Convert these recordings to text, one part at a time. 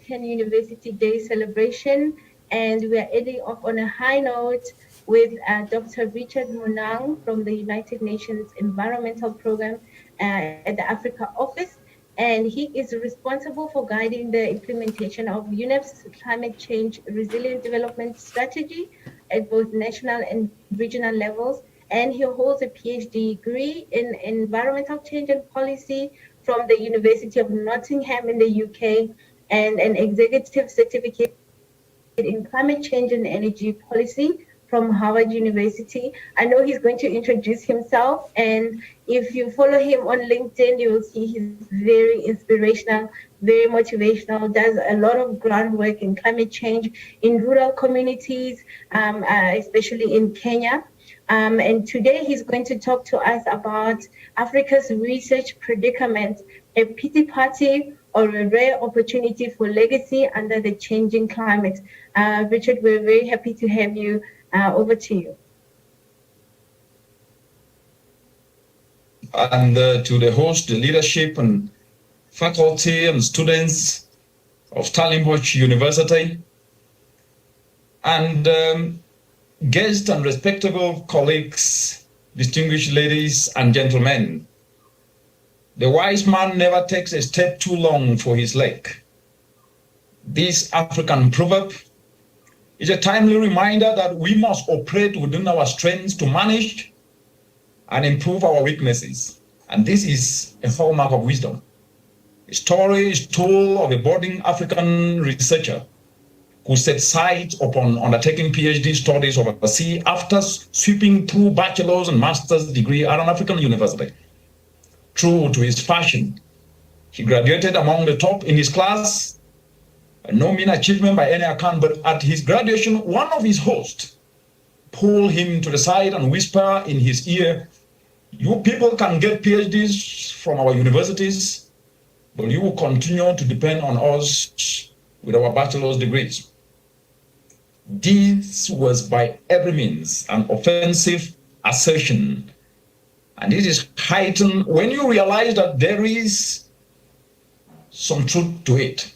10 University Day celebration, and we are ending off on a high note with Dr. Richard Munang from the United Nations Environmental Program at the Africa Office. And he is responsible for guiding the implementation of UNEP's climate change resilient development strategy at both national and regional levels. And he holds a PhD degree in environmental change and policy from the University of Nottingham in the UK, and an executive certificate in climate change and energy policy from Harvard University. I know he's going to introduce himself, and if you follow him on LinkedIn, you will see he's very inspirational, very motivational, does a lot of groundwork in climate change in rural communities, especially in Kenya. And today he's going to talk to us about Africa's research predicament, a pity party or a rare opportunity for legacy under the changing climate. Richard, we're very happy to have you. Over to you. And to the host, the leadership and faculty and students of Stellenbosch University, and guests and respectable colleagues, distinguished ladies and gentlemen. The wise man never takes a step too long for his leg. This African proverb is a timely reminder that we must operate within our strengths to manage and improve our weaknesses. And this is a hallmark of wisdom. A story is told of a budding African researcher who set sight upon undertaking PhD studies overseas after sweeping through bachelor's and master's degree at an African university. True to his passion, he graduated among the top in his class. No mean achievement by any account, but at his graduation, one of his hosts pulled him to the side and whispered in his ear, "You people can get PhDs from our universities, but you will continue to depend on us with our bachelor's degrees." This was by every means an offensive assertion, and it is heightened when you realize that there is some truth to it.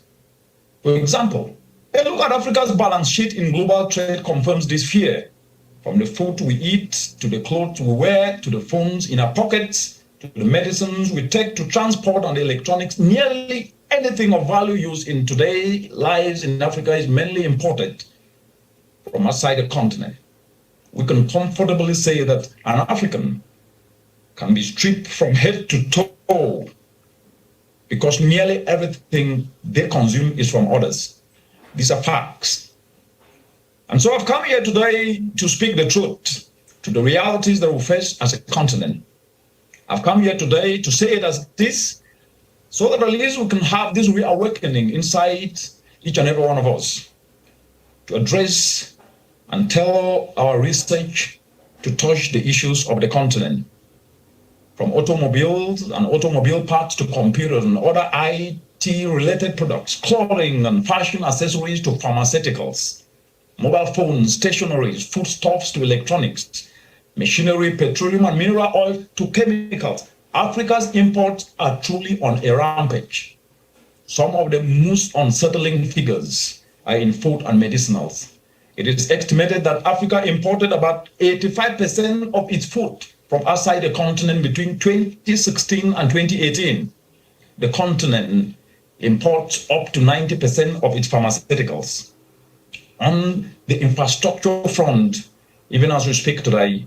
For example, a look at Africa's balance sheet in global trade confirms this fear. From the food we eat, to the clothes we wear, to the phones in our pockets, to the medicines we take to transport and the electronics, nearly anything of value used in today's lives in Africa is mainly imported from outside the continent. We can comfortably say that an African can be stripped from head to toe because nearly everything they consume is from others. These are facts. And so I've come here today to speak the truth to the realities that we face as a continent. I've come here today to say it as this, so that at least we can have this reawakening inside each and every one of us to address and tell our research to touch the issues of the continent. From automobiles and automobile parts to computers and other IT-related products, clothing and fashion accessories to pharmaceuticals, mobile phones, stationeries, foodstuffs to electronics, machinery, petroleum and mineral oil to chemicals. Africa's imports are truly on a rampage. Some of the most unsettling figures are in food and medicinals. It is estimated that Africa imported about 85% of its food from outside the continent between 2016 and 2018. The continent imports up to 90% of its pharmaceuticals. On the infrastructure front, even as we speak today,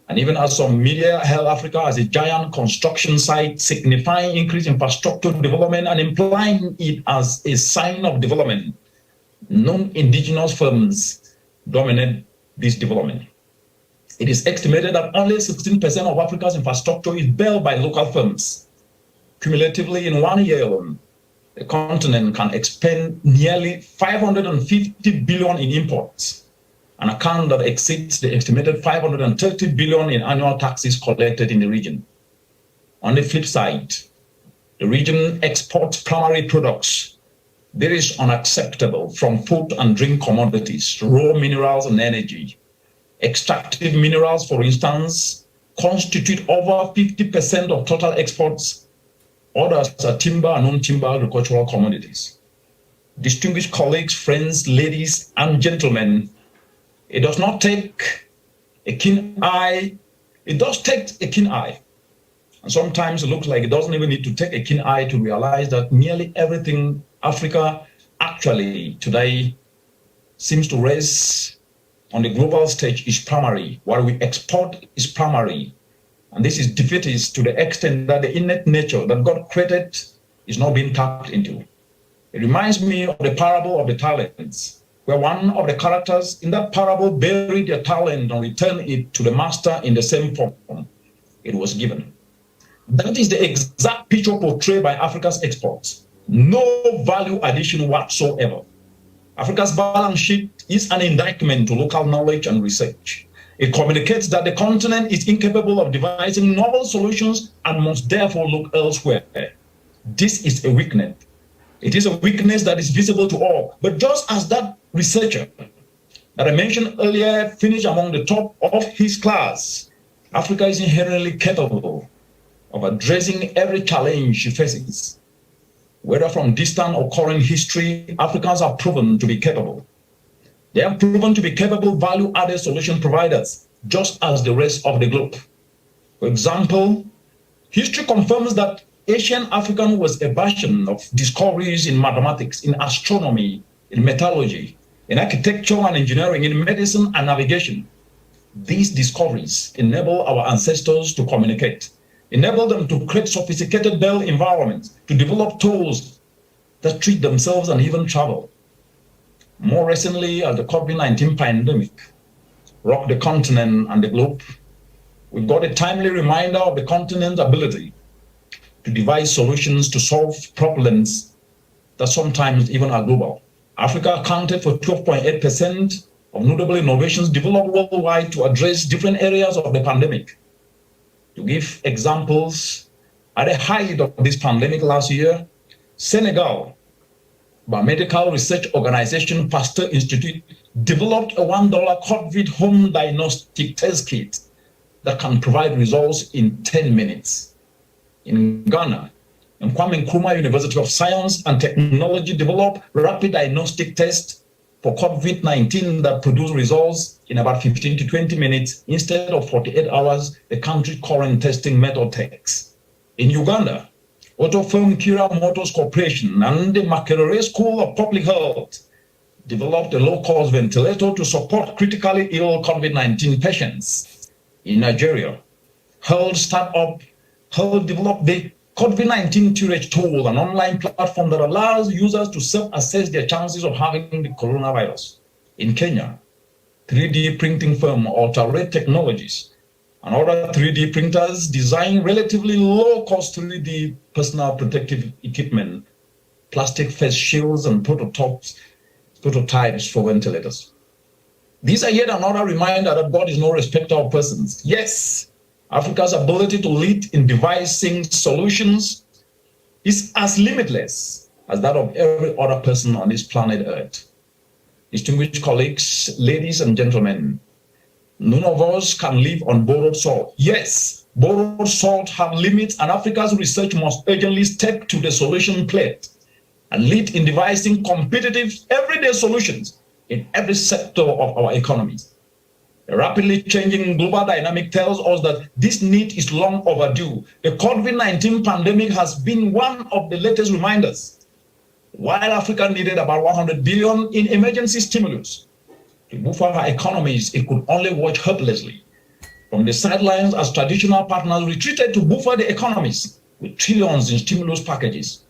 and even as some media hail Africa as a giant construction site, signifying increased infrastructure development and implying it as a sign of development, non-indigenous firms dominate this development. It is estimated that only 16% of Africa's infrastructure is built by local firms. Cumulatively, in 1 year alone, the continent can expend nearly 550 billion in imports, an account that exceeds the estimated 530 billion in annual taxes collected in the region. On the flip side, the region exports primary products. This is unacceptable, from food and drink commodities, raw minerals and energy. Extractive minerals, for instance, constitute over 50% of total exports. Others are timber and non-timber agricultural commodities. Distinguished colleagues, friends, ladies, and gentlemen, it does not take a keen eye. It does take a keen eye. And sometimes it looks like it doesn't even need to take a keen eye to realize that nearly everything Africa actually today seems to raise on the global stage is primary. What we export is primary. And this is defeatist to the extent that the innate nature that God created is not being tapped into. It reminds me of the parable of the talents, where one of the characters in that parable buried their talent and returned it to the master in the same form it was given. That is the exact picture portrayed by Africa's exports. No value addition whatsoever. Africa's balance sheet is an indictment to local knowledge and research. It communicates that the continent is incapable of devising novel solutions and must therefore look elsewhere. This is a weakness. It is a weakness that is visible to all. But just as that researcher that I mentioned earlier finished among the top of his class, Africa is inherently capable of addressing every challenge she faces. Whether from distant or current history, Africans have proven to be capable. They have proven to be capable value-added solution providers, just as the rest of the globe. For example, history confirms that Asian African was a bastion of discoveries in mathematics, in astronomy, in metallurgy, in architecture and engineering, in medicine and navigation. These discoveries enable our ancestors to communicate, enable them to create sophisticated built environments, to develop tools that treat themselves and even travel. More recently, as the COVID-19 pandemic rocked the continent and the globe, we got a timely reminder of the continent's ability to devise solutions to solve problems that sometimes even are global. Africa accounted for 12.8% of notable innovations developed worldwide to address different areas of the pandemic. To give examples, at the height of this pandemic last year, Senegal, Biomedical Research Organization Pasteur Institute, developed a $1 COVID home diagnostic test kit that can provide results in 10 minutes. In Ghana, Kwame Nkrumah University of Science and Technology developed rapid diagnostic tests for COVID-19 that produce results in about 15 to 20 minutes instead of 48 hours the country's current testing method takes. In Uganda, auto firm Kira Motors Corporation and the Makerere School of Public Health developed a low-cost ventilator to support critically ill COVID-19 patients. In Nigeria, Health developed the COVID-19 Tourage tool, an online platform that allows users to self-assess their chances of having the coronavirus. In Kenya, 3D printing firm Alterate Technologies and other 3D printers design relatively low-cost 3D personal protective equipment, plastic face shields, and prototypes for ventilators. These are yet another reminder that God is no respecter of persons. Yes, Africa's ability to lead in devising solutions is as limitless as that of every other person on this planet Earth. Distinguished colleagues, ladies and gentlemen, none of us can live on borrowed salt. Yes, borrowed salt have limits, and Africa's research must urgently step to the solution plate and lead in devising competitive, everyday solutions in every sector of our economies. The rapidly changing global dynamic tells us that this need is long overdue. The COVID-19 pandemic has been one of the latest reminders. While Africa needed about 100 billion in emergency stimulus to buffer our economies, it could only watch helplessly from the sidelines as traditional partners retreated to buffer the economies with trillions in stimulus packages.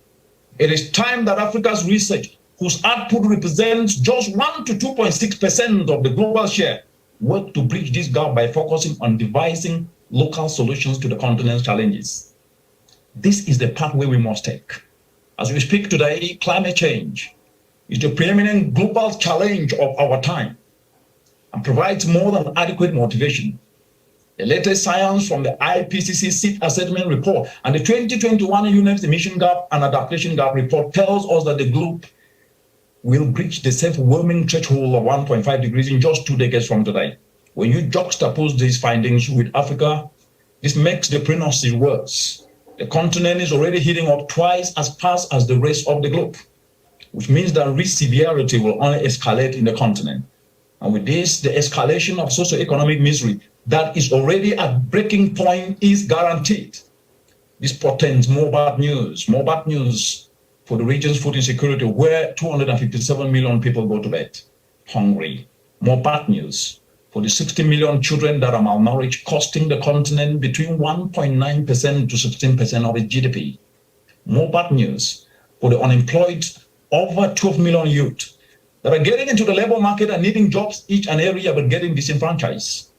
It is time that Africa's research, whose output represents just 1 to 2.6% of the global share, work to bridge this gap by focusing on devising local solutions to the continent's challenges. This is the pathway we must take. As we speak today, climate change is the preeminent global challenge of our time and provides more than adequate motivation. The latest science from the IPCC Seed Assessment Report and the 2021 UNEP's Emission Gap and Adaptation Gap Report tells us that the globe will breach the self-warming threshold of 1.5 degrees in just 2 decades from today. When you juxtapose these findings with Africa, this makes the prognosis worse. The continent is already heating up twice as fast as the rest of the globe. which means that risk severity will only escalate in the continent. And with this, the escalation of socioeconomic misery that is already at breaking point is guaranteed. This portends more bad news for the region's food insecurity, where 257 million people go to bed hungry. More bad news for the 60 million children that are malnourished, costing the continent between 1.9% to 16% of its GDP. More bad news for the unemployed over 12 million youth that are getting into the labor market and needing jobs each and every year but getting disenfranchised.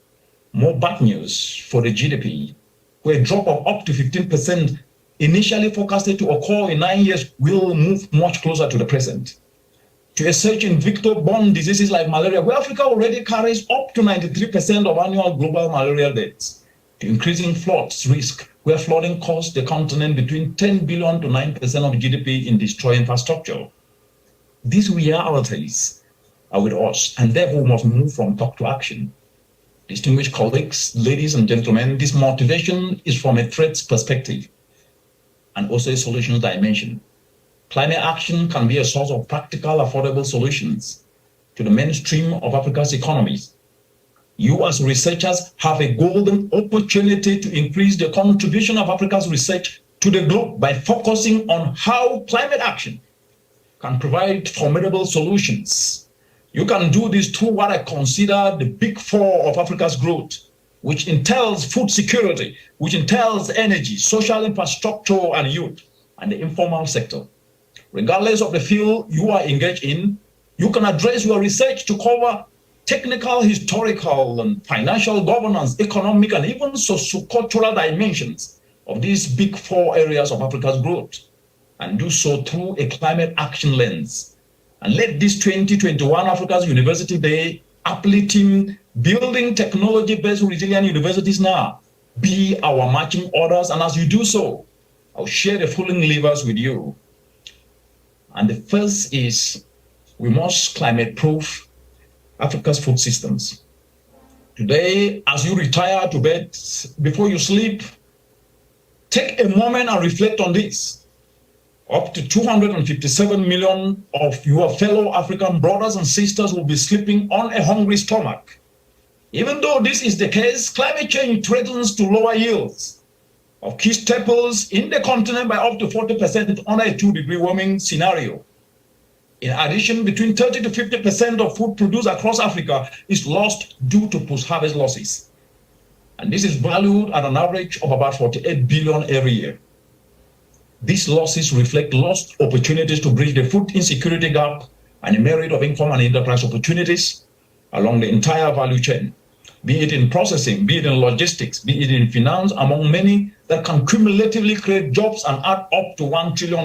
More bad news for the GDP, where a drop of up to 15% initially forecasted to occur in 9 years will move much closer to the present. To a surge in vector-borne diseases like malaria, where Africa already carries up to 93% of annual global malaria deaths. To increasing floods risk, where flooding costs the continent between 10 billion to 9% of GDP in destroying infrastructure. These realities are with us, and therefore must move from talk to action. Distinguished colleagues, ladies and gentlemen, this motivation is from a threats perspective and also a solutions dimension. Climate action can be a source of practical, affordable solutions to the mainstream of Africa's economies. You as researchers have a golden opportunity to increase the contribution of Africa's research to the globe by focusing on how climate action can provide formidable solutions. You can do this through what I consider the big four of Africa's growth, which entails food security, which entails energy, social infrastructure, and youth, and the informal sector. Regardless of the field you are engaged in, you can address your research to cover technical, historical, and financial governance, economic, and even socio-cultural dimensions of these big four areas of Africa's growth, and do so through a climate action lens. And let this 2021 Africa's University Day, uplifting, building technology-based resilient universities now, be our marching orders. And as you do so, I'll share the following levers with you. And the first is we must climate-proof Africa's food systems. Today, as you retire to bed, before you sleep, take a moment and reflect on this. Up to 257 million of your fellow African brothers and sisters will be sleeping on a hungry stomach. Even though this is the case, climate change threatens to lower yields of key staples in the continent by up to 40% under a 2-degree warming scenario. In addition, between 30 to 50% of food produced across Africa is lost due to post-harvest losses. And this is valued at an average of about 48 billion every year. These losses reflect lost opportunities to bridge the food insecurity gap and a myriad of income and enterprise opportunities along the entire value chain, be it in processing, be it in logistics, be it in finance, among many that can cumulatively create jobs and add up to $1 trillion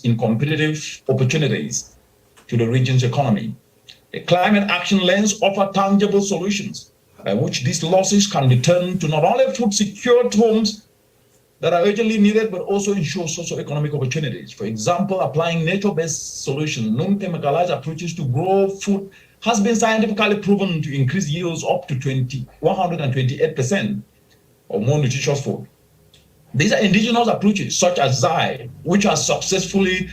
in competitive opportunities to the region's economy. The climate action lens offers tangible solutions by which these losses can be turned to not only food secured homes that are urgently needed, but also ensure socio-economic opportunities. For example, applying nature-based solutions, non-chemicalized approaches to grow food has been scientifically proven to increase yields up to 128% of more nutritious food. These are indigenous approaches such as Zai, which has successfully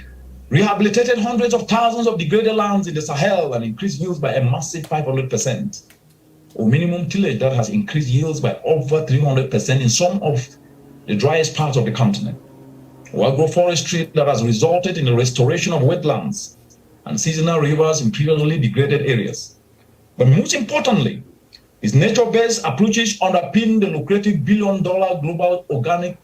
rehabilitated hundreds of thousands of degraded lands in the Sahel and increased yields by a massive 500%. Or minimum tillage that has increased yields by over 300% in some of the driest parts of the continent. Or agroforestry that has resulted in the restoration of wetlands and seasonal rivers in previously degraded areas. But most importantly, is nature-based approaches underpin the lucrative billion-dollar global organic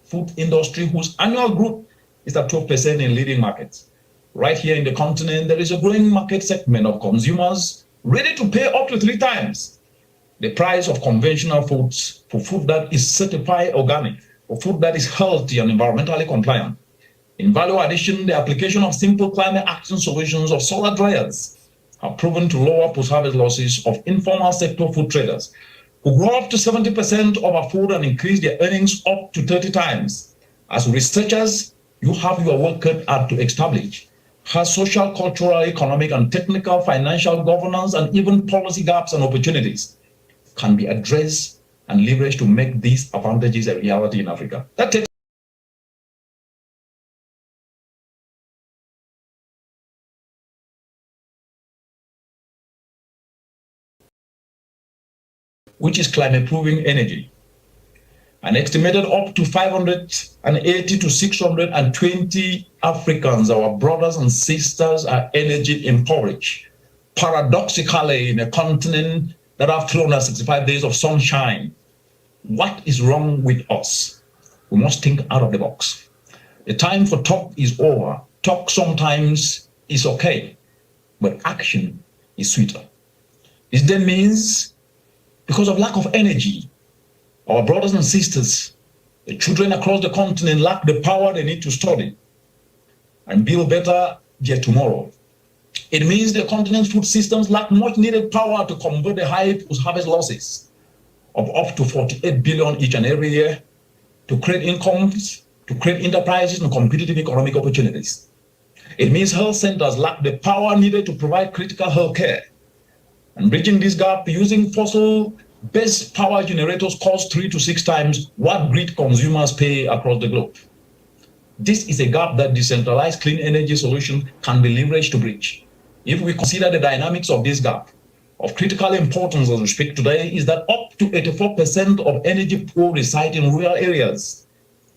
food industry whose annual growth is at 12% in leading markets. Right here in the continent, there is a growing market segment of consumers ready to pay up to 3 times the price of conventional foods for food that is certified organic, for food that is healthy and environmentally compliant. In value addition, the application of simple climate action solutions of solar dryers have proven to lower post-harvest losses of informal sector food traders who grow up to 70% of our food and increase their earnings up to 30 times. As researchers, you have your work cut out to establish how social, cultural, economic, and technical, financial governance, and even policy gaps and opportunities can be addressed and leveraged to make these advantages a reality in Africa. That takes which is climate-proofing energy. An estimated up to 580 to 620 Africans, our brothers and sisters, are energy impoverished. Paradoxically, in a continent that have 365 days of sunshine, what is wrong with us? We must think out of the box. The time for talk is over. Talk sometimes is okay, but action is sweeter. This then means because of lack of energy, our brothers and sisters, the children across the continent lack the power they need to study and build better yet tomorrow. It means the continent's food systems lack much needed power to convert the high post-harvest losses of up to 48 billion each and every year to create incomes, to create enterprises and competitive economic opportunities. It means health centers lack the power needed to provide critical health care. And bridging this gap using fossil-based power generators costs 3 to 6 times what grid consumers pay across the globe. This is a gap that decentralized clean energy solutions can be leveraged to bridge. If we consider the dynamics of this gap, of critical importance as we speak today is that up to 84% of energy poor reside in rural areas.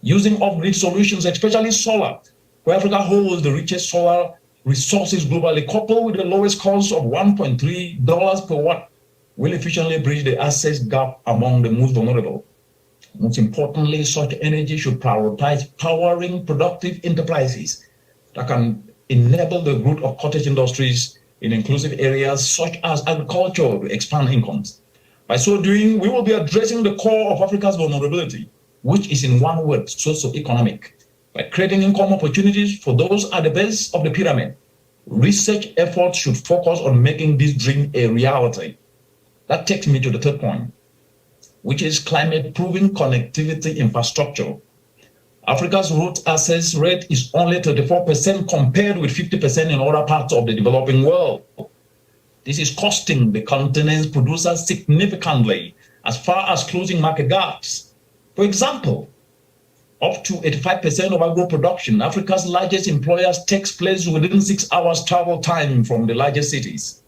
Using off-grid solutions, especially solar, where Africa holds the richest solar resources globally, coupled with the lowest cost of $1.3 per watt, will efficiently bridge the access gap among the most vulnerable. Most importantly, such energy should prioritize powering productive enterprises that can enable the growth of cottage industries in inclusive areas such as agriculture to expand incomes. By so doing, we will be addressing the core of Africa's vulnerability, which is in one word, socioeconomic. By creating income opportunities for those at the base of the pyramid, research efforts should focus on making this dream a reality. That takes me to the third point, which is climate-proofing connectivity infrastructure. Africa's road access rate is only 34% compared with 50% in other parts of the developing world. This is costing the continent's producers significantly as far as closing market gaps. For example, up to 85% of agro production, Africa's largest employers, takes place within 6 hours travel time from the largest cities,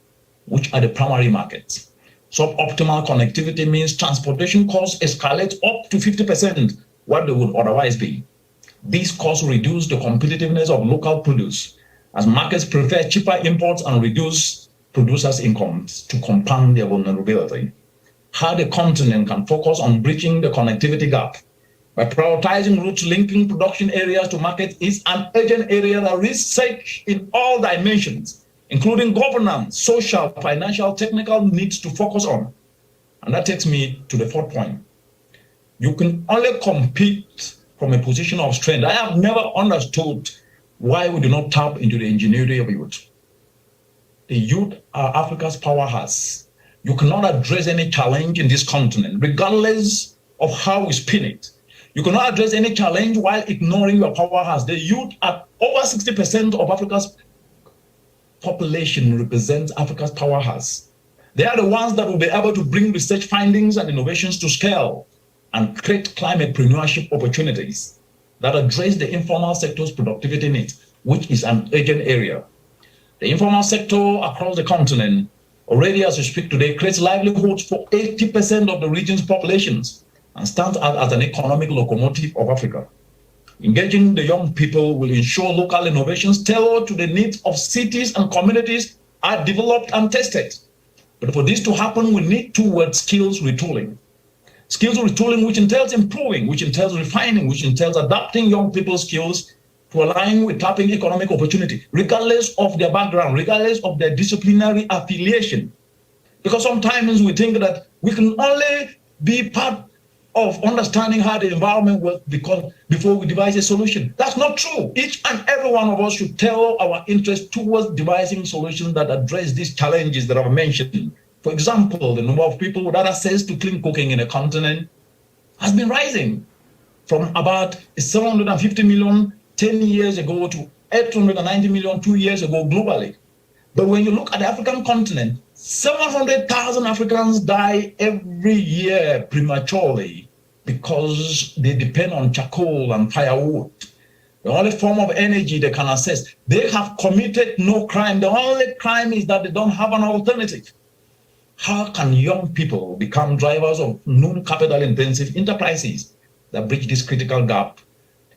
which are the primary markets. Suboptimal connectivity means transportation costs escalate up to 50% what they would otherwise be. These costs reduce the competitiveness of local produce as markets prefer cheaper imports and reduce producers' incomes to compound their vulnerability. How the continent can focus on bridging the connectivity gap by prioritizing routes linking production areas to markets is an urgent area that research in all dimensions, including governance, social, financial, technical, needs to focus on. And that takes me to the fourth point. You can only compete from a position of strength. I have never understood why we do not tap into the ingenuity of youth. The youth are Africa's powerhouse. You cannot address any challenge in this continent, regardless of how we spin it. You cannot address any challenge while ignoring your powerhouse. The youth are over 60% of Africa's population represents Africa's powerhouse. They are the ones that will be able to bring research findings and innovations to scale and create climatepreneurship opportunities that address the informal sector's productivity needs, which is an urgent area. The informal sector across the continent already, as we speak today, creates livelihoods for 80% of the region's populations and stands out as an economic locomotive of Africa. Engaging the young people will ensure local innovations tailored to the needs of cities and communities are developed and tested. But for this to happen, we need two words: skills retooling. Skills retooling, which entails improving, which entails refining, which entails adapting young people's skills to align with tapping economic opportunity, regardless of their background, regardless of their disciplinary affiliation. Because sometimes we think that we can only be part of understanding how the environment works before we devise a solution. That's not true. Each and every one of us should tailor our interest towards devising solutions that address these challenges that I've mentioned. For example, the number of people without access to clean cooking in a continent has been rising from about 750 million 10 years ago to 890 million 2 years ago globally. But when you look at the African continent, 700,000 Africans die every year prematurely because they depend on charcoal and firewood. The only form of energy they can access. They have committed no crime. The only crime is that they don't have an alternative. How can young people become drivers of non-capital intensive enterprises that bridge this critical gap,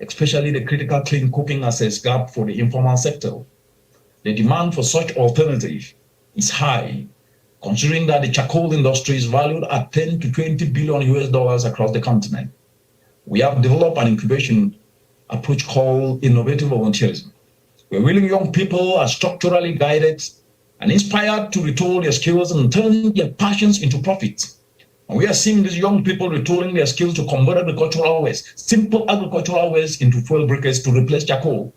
especially the critical clean cooking access gap for the informal sector? The demand for such alternative is high, considering that the charcoal industry is valued at 10 to 20 billion US dollars across the continent. We have developed an incubation approach called innovative volunteerism, where willing young people are structurally guided and inspired to retool their skills and turn their passions into profits. And we are seeing these young people retooling their skills to convert agricultural waste, simple agricultural waste, into fuel briquettes to replace charcoal.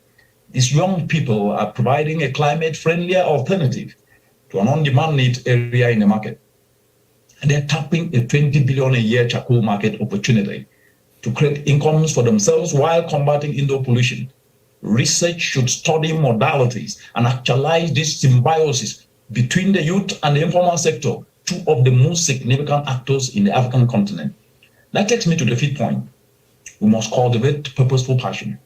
These young people are providing a climate-friendlier alternative to an on-demand need area in the market. And they're tapping a 20 billion a year charcoal market opportunity to create incomes for themselves while combating indoor pollution. Research should study modalities and actualize this symbiosis between the youth and the informal sector, two of the most significant actors in the African continent. That takes me to the fifth point. We must cultivate purposeful passion.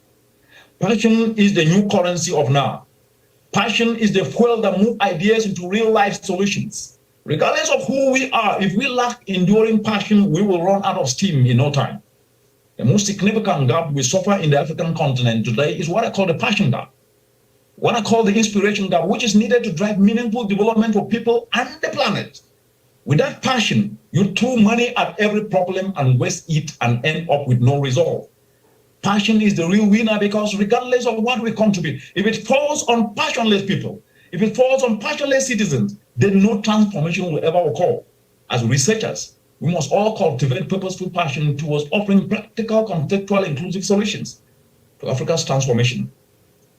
Passion is the new currency of now. Passion is the fuel that moves ideas into real-life solutions. Regardless of who we are, if we lack enduring passion, we will run out of steam in no time. The most significant gap we suffer in the African continent today is what I call the passion gap, what I call the inspiration gap, which is needed to drive meaningful development for people and the planet. Without passion, you throw money at every problem and waste it and end up with no resolve. Passion is the real winner because regardless of what we contribute, if it falls on passionless people, if it falls on passionless citizens, then no transformation will ever occur. As researchers, we must all cultivate purposeful passion towards offering practical, contextual, inclusive solutions to Africa's transformation.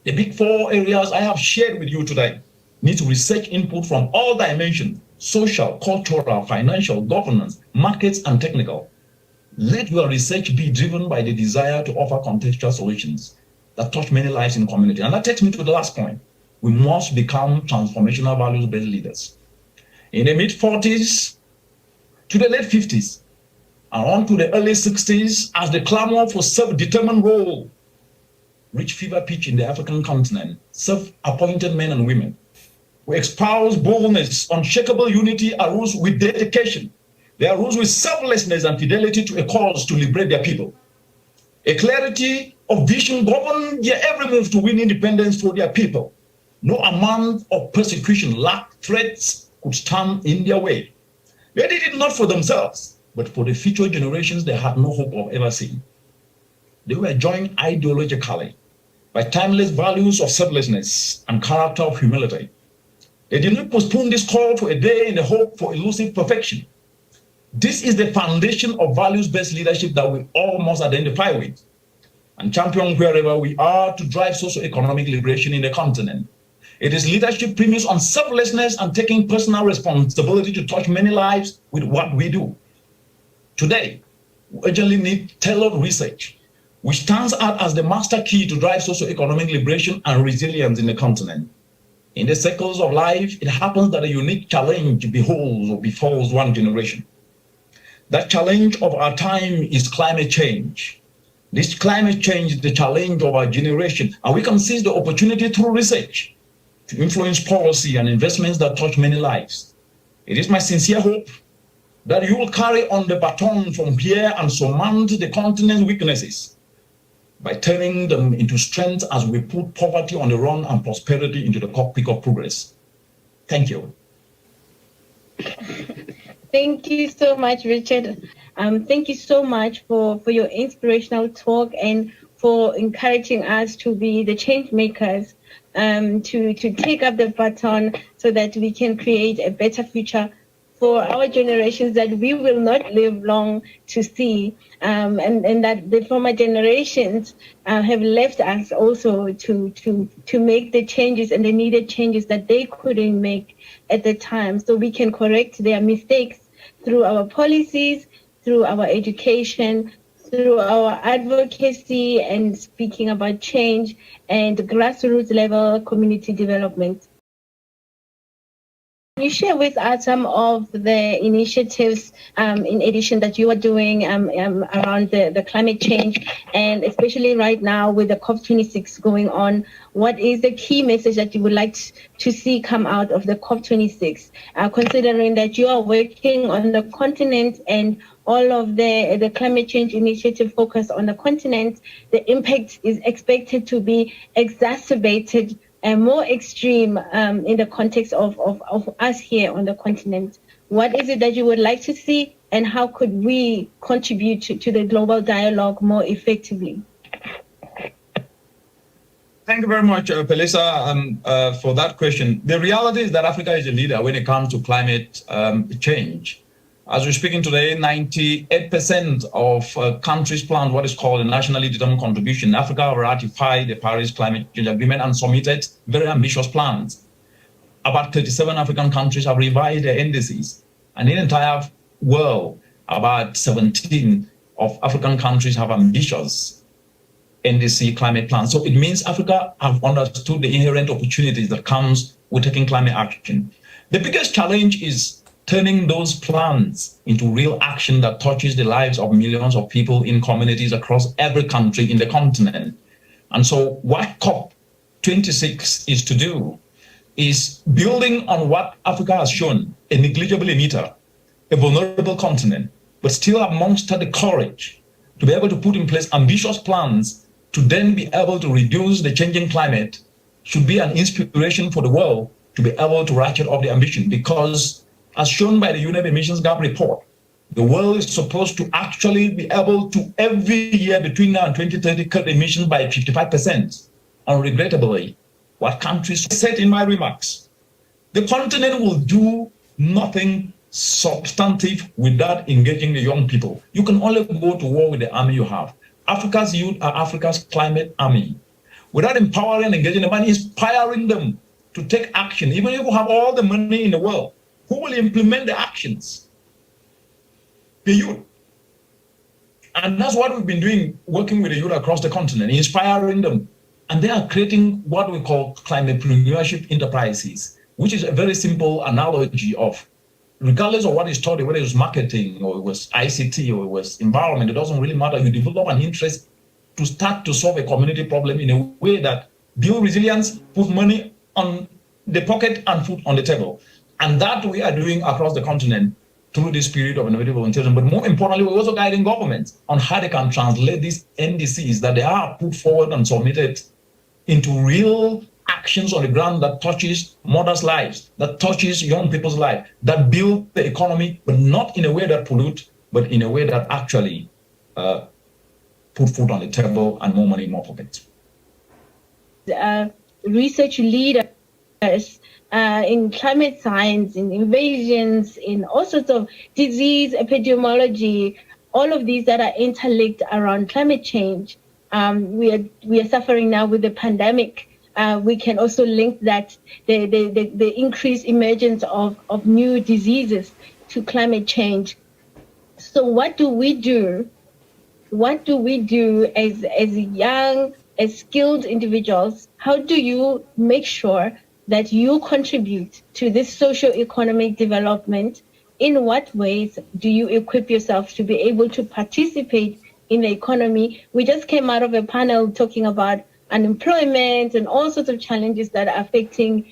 The big four areas I have shared with you today need research input from all dimensions: social, cultural, financial, governance, markets, and technical. Let your research be driven by the desire to offer contextual solutions that touch many lives in community. And that takes me to the last point. We must become transformational values-based leaders. In the mid-40s to the late 50s, and on to the early 60s, as the clamor for self-determined role reached fever pitch in the African continent, self-appointed men and women who espoused boldness, unshakable unity arose with dedication. They arose with selflessness and fidelity to a cause to liberate their people. A clarity of vision governed their every move to win independence for their people. No amount of persecution, lack, threats could stand in their way. They did it not for themselves, but for the future generations they had no hope of ever seeing. They were joined ideologically by timeless values of selflessness and character of humility. They did not postpone this call for a day in the hope for elusive perfection. This is the foundation of values-based leadership that we all must identify with and champion wherever we are to drive socio-economic liberation in the continent. It is leadership premised on selflessness and taking personal responsibility to touch many lives with what we do. Today, we urgently need tailored research, which stands out as the master key to drive socio-economic liberation and resilience in the continent. In the circles of life, it happens that a unique challenge beholds or befalls one generation. That challenge of our time is climate change. This climate change is the challenge of our generation, and we can seize the opportunity through research to influence policy and investments that touch many lives. It is my sincere hope that you will carry on the baton from here and surmount the continent's weaknesses by turning them into strength as we put poverty on the run and prosperity into the cockpit of progress. Thank you. Thank you so much, Richard. Thank you so much for your inspirational talk and for encouraging us to be the change makers, to take up the baton so that we can create a better future for our generations that we will not live long to see, and that the former generations have left us also to make the changes and the needed changes that they couldn't make at the time, so we can correct their mistakes through our policies, through our education, through our advocacy and speaking about change and grassroots level community development. you share with us some of the initiatives in addition that you are doing around the climate change, and especially right now with the COP26 going on? What is the key message that you would like to see come out of the COP26, considering that you are working on the continent and all of the climate change initiative focus on the continent? The impact is expected to be exacerbated and more extreme in the context of us here on the continent. What is it that you would like to see, and how could we contribute to the global dialogue more effectively? Thank you very much, Pelisa, for that question. The reality is that Africa is a leader when it comes to climate change. As we're speaking today, 98% of countries plan what is called a nationally determined contribution. Africa ratified the Paris Climate Change Agreement and submitted very ambitious plans. About 37 African countries have revised their indices. And in the entire world, about 17 of African countries have ambitious NDC climate plans. So it means Africa have understood the inherent opportunities that comes with taking climate action. The biggest challenge is turning those plans into real action that touches the lives of millions of people in communities across every country in the continent. And so what COP26 is to do is building on what Africa has shown, a negligible emitter, a vulnerable continent, but still have mustered the courage to be able to put in place ambitious plans to then be able to reduce the changing climate, should be an inspiration for the world to be able to ratchet up the ambition. Because as shown by the UNEP emissions gap report, the world is supposed to actually be able to every year between now and 2030 cut emissions by 55%. Unregrettably, what countries said in my remarks, the continent will do nothing substantive without engaging the young people. You can only go to war with the army you have. Africa's youth are Africa's climate army. Without empowering and engaging them and inspiring them to take action, even if you have all the money in the world, who will implement the actions? The youth. And that's what we've been doing, working with the youth across the continent, inspiring them. And they are creating what we call climatepreneurship enterprises, which is a very simple analogy of, regardless of what is studied, whether it was marketing or it was ICT or it was environment, it doesn't really matter. You develop an interest to start to solve a community problem in a way that build resilience, put money on the pocket and food on the table. And that we are doing across the continent through this period of innovative volunteerism. But more importantly, we're also guiding governments on how they can translate these NDCs that they are put forward and submitted into real actions on the ground that touches mothers' lives, that touches young people's lives, that build the economy, but not in a way that pollute, but in a way that actually put food on the table and more money in more pockets. Research leaders in climate science, in invasions, in all sorts of disease, epidemiology, all of these that are interlinked around climate change. We are suffering now with the pandemic. We can also link that the increased emergence of new diseases to climate change. So what do we do? What do we do as young, as skilled individuals? How do you make sure that you contribute to this socio-economic development? In what ways do you equip yourself to be able to participate in the economy? We just came out of a panel talking about unemployment and all sorts of challenges that are affecting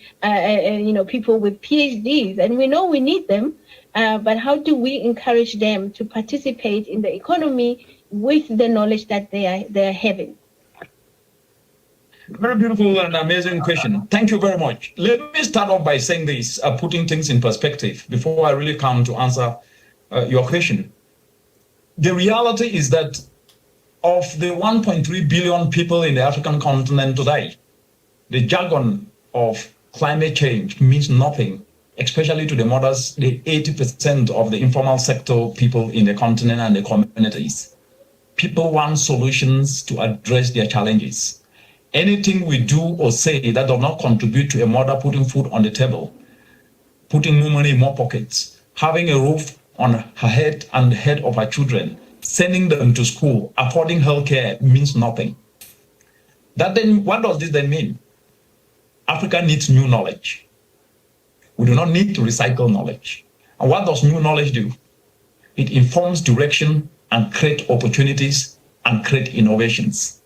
people with PhDs, and we know we need them, but how do we encourage them to participate in the economy with the knowledge that they are having? Very beautiful and amazing question. Thank you very much. Let me start off by saying this, putting things in perspective before I really come to answer your question. The reality is that of the 1.3 billion people in the African continent today, the jargon of climate change means nothing, especially to the mothers, the 80% of the informal sector people in the continent and the communities. People want solutions to address their challenges. Anything we do or say that does not contribute to a mother putting food on the table, putting more money in more pockets, having a roof on her head and the head of her children, sending them to school, affording healthcare means nothing. That then, what does this then mean? Africa needs new knowledge. We do not need to recycle knowledge. And what does new knowledge do? It informs direction and create opportunities and create innovations.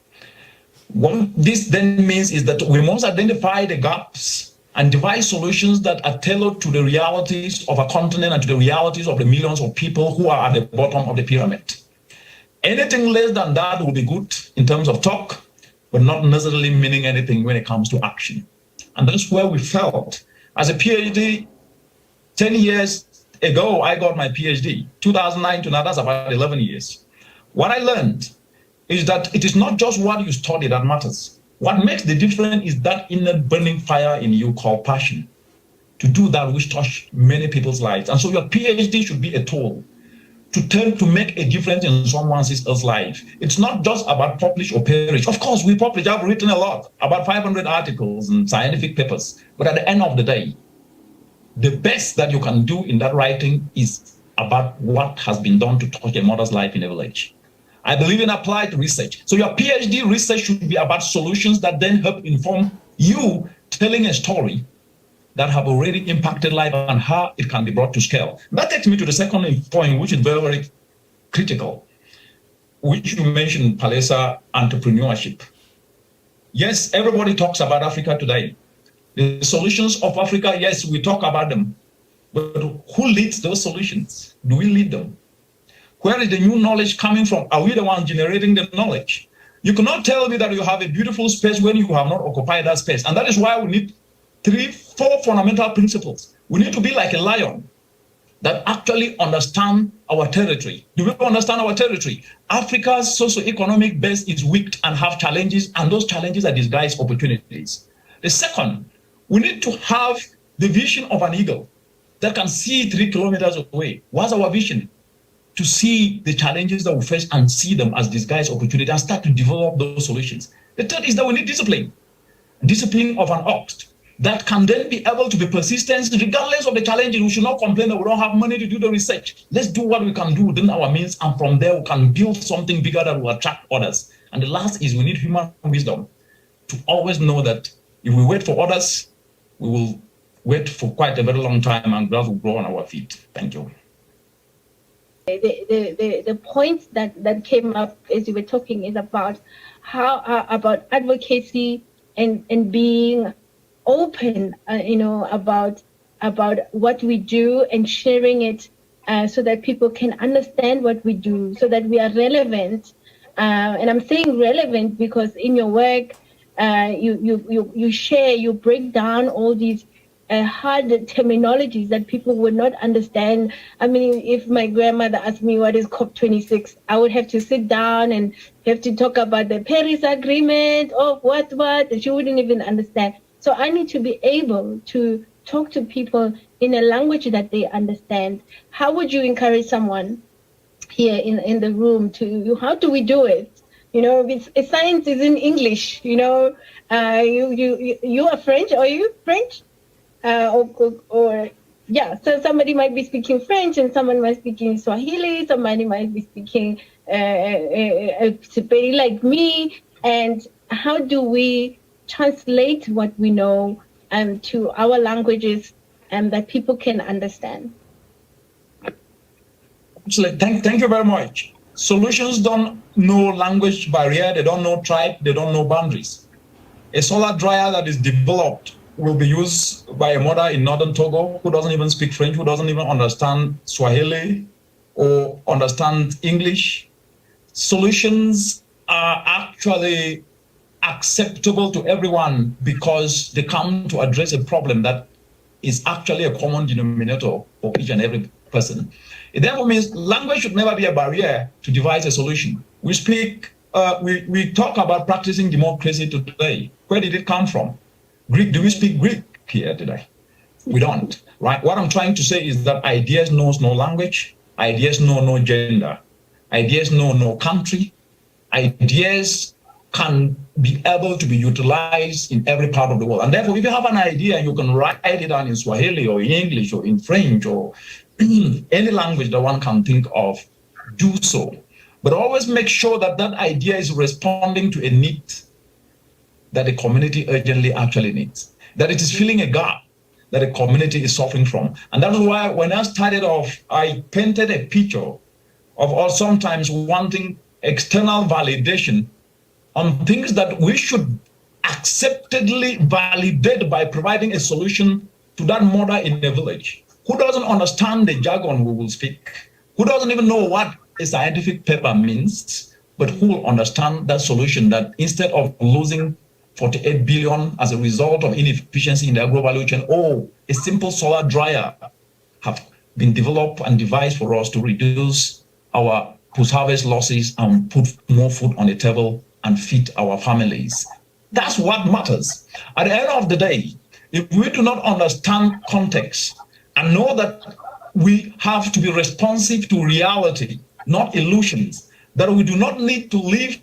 What this then means is that we must identify the gaps and devise solutions that are tailored to the realities of a continent and to the realities of the millions of people who are at the bottom of the pyramid. Anything less than that will be good in terms of talk, but not necessarily meaning anything when it comes to action. And that's where we felt. As a PhD, 10 years ago, I got my PhD. 2009 to now, that's about 11 years. What I learned is that it is not just what you study that matters. What makes the difference is that inner burning fire in you called passion, to do that which touch many people's lives. And so your PhD should be a tool to make a difference in someone else's life. It's not just about publish or perish. Of course, we publish. I've written a lot, about 500 articles and scientific papers. But at the end of the day, the best that you can do in that writing is about what has been done to touch a mother's life in a village. I believe in applied research. So your PhD research should be about solutions that then help inform you telling a story that have already impacted life and how it can be brought to scale. That takes me to the second point, which is very, very critical, which you mentioned, Palesa, entrepreneurship. Yes, everybody talks about Africa today. The solutions of Africa, yes, we talk about them. But who leads those solutions? Do we lead them? Where is the new knowledge coming from? Are we the ones generating the knowledge? You cannot tell me that you have a beautiful space when you have not occupied that space. And that is why we need 4 fundamental principles. We need to be like a lion that actually understand our territory. Do we understand our territory? Africa's socioeconomic base is weak and have challenges, and those challenges are disguised opportunities. The second, we need to have the vision of an eagle that can see 3 kilometers away. What's our vision? To see the challenges that we face and see them as disguised opportunities and start to develop those solutions. The third is that we need discipline. Discipline of an ox that can then be able to be persistent regardless of the challenges. We should not complain that we don't have money to do the research. Let's do what we can do within our means, and from there we can build something bigger that will attract others. And the last is we need human wisdom to always know that if we wait for others, we will wait for quite a very long time and grass will grow on our feet. Thank you. The point that came up as you were talking is about how about advocacy and being open, about what we do and sharing it so that people can understand what we do, so that we are relevant. And I'm saying relevant because in your work, you share, you break down all these hard terminologies that people would not understand. I mean, if my grandmother asked me what is COP26, I would have to sit down and have to talk about the Paris Agreement, what, and she wouldn't even understand. So I need to be able to talk to people in a language that they understand. How would you encourage someone here in the room how do we do it? Science is in English, you are French, are you French? So somebody might be speaking French and someone might be speaking Swahili, somebody might be speaking Sepedi like me. And how do we translate what we know to our languages that people can understand? Thank you very much. Solutions don't know language barrier, they don't know tribe, they don't know boundaries. A solar dryer that is developed will be used by a mother in northern Togo who doesn't even speak French, who doesn't even understand Swahili or understand English. Solutions are actually acceptable to everyone because they come to address a problem that is actually a common denominator for each and every person. It therefore means language should never be a barrier to devise a solution. We talk about practicing democracy today. Where did it come from? Greek. Do we speak Greek here today? We don't, right? What I'm trying to say is that ideas knows no language, ideas know no gender, ideas know no country, ideas can be able to be utilized in every part of the world. And therefore, if you have an idea, you can write it down in Swahili or in English or in French or any language that one can think of, do so. But always make sure that that idea is responding to a need that the community urgently actually needs, that it is filling a gap, that a community is suffering from. And that is why when I started off, I painted a picture of us sometimes wanting external validation on things that we should acceptedly validate by providing a solution to that mother in the village who doesn't understand the jargon we will speak, who doesn't even know what a scientific paper means, but who will understand that solution, that instead of losing 48 billion as a result of inefficiency in the agro value chain, a simple solar dryer have been developed and devised for us to reduce our post-harvest losses and put more food on the table and feed our families. That's what matters. At the end of the day, if we do not understand context and know that we have to be responsive to reality, not illusions, that we do not need to live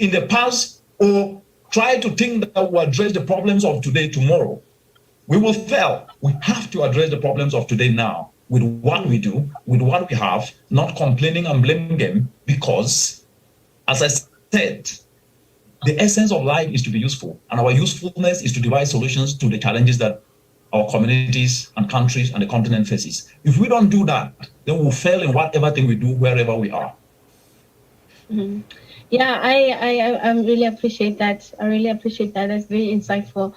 in the past or try to think that we'll address the problems of today tomorrow, we will fail. We have to address the problems of today now with what we do, with what we have, not complaining and blaming them, because, as I said, the essence of life is to be useful, and our usefulness is to devise solutions to the challenges that our communities and countries and the continent faces. If we don't do that, then we'll fail in whatever thing we do, wherever we are. Mm-hmm. Yeah, I really appreciate that. I really appreciate that. That's very insightful.